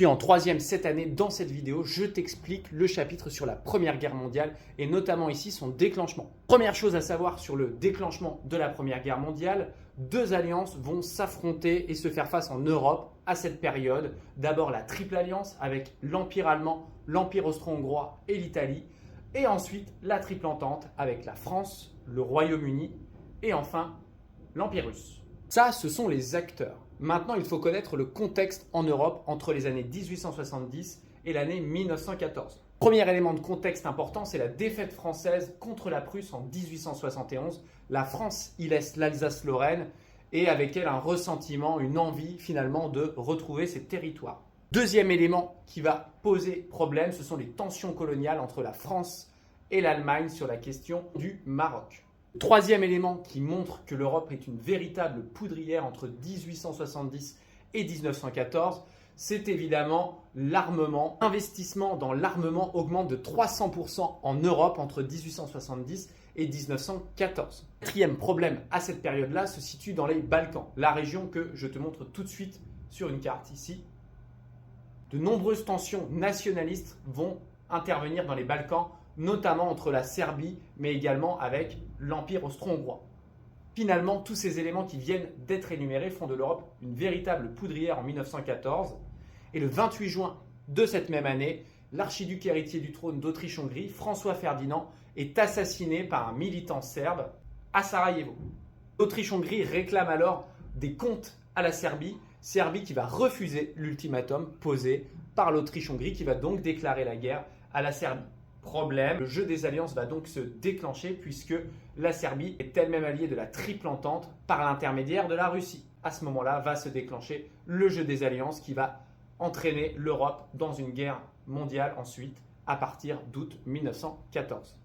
Puis en troisième cette année, dans cette vidéo, je t'explique le chapitre sur la Première Guerre mondiale et notamment ici son déclenchement. Première chose à savoir sur le déclenchement de la Première Guerre mondiale, deux alliances vont s'affronter et se faire face en Europe à cette période. D'abord la Triple Alliance avec l'Empire allemand, l'Empire austro-hongrois et l'Italie. Et ensuite la Triple Entente avec la France, le Royaume-Uni et enfin l'Empire russe. Ça, ce sont les acteurs. Maintenant, il faut connaître le contexte en Europe entre les années 1870 et l'année 1914. Premier élément de contexte important, c'est la défaite française contre la Prusse en 1871. La France y laisse l'Alsace-Lorraine et avec elle un ressentiment, une envie finalement de retrouver ses territoires. Deuxième élément qui va poser problème, ce sont les tensions coloniales entre la France et l'Allemagne sur la question du Maroc. Troisième élément qui montre que l'Europe est une véritable poudrière entre 1870 et 1914, c'est évidemment l'armement. L'investissement dans l'armement augmente de 300% en Europe entre 1870 et 1914. Quatrième problème à cette période-là se situe dans les Balkans, la région que je te montre tout de suite sur une carte ici. De nombreuses tensions nationalistes vont intervenir dans les Balkans, notamment entre la Serbie, mais également avec l'Empire austro-hongrois. Finalement, tous ces éléments qui viennent d'être énumérés font de l'Europe une véritable poudrière en 1914. Et le 28 juin de cette même année, l'archiduc héritier du trône d'Autriche-Hongrie, François Ferdinand, est assassiné par un militant serbe à Sarajevo. L'Autriche-Hongrie réclame alors des comptes à la Serbie, Serbie qui va refuser l'ultimatum posé par l'Autriche-Hongrie, qui va donc déclarer la guerre à la Serbie. Problème, le jeu des alliances va donc se déclencher puisque la Serbie est elle-même alliée de la Triple Entente par l'intermédiaire de la Russie. À ce moment-là va se déclencher le jeu des alliances qui va entraîner l'Europe dans une guerre mondiale ensuite à partir d'août 1914.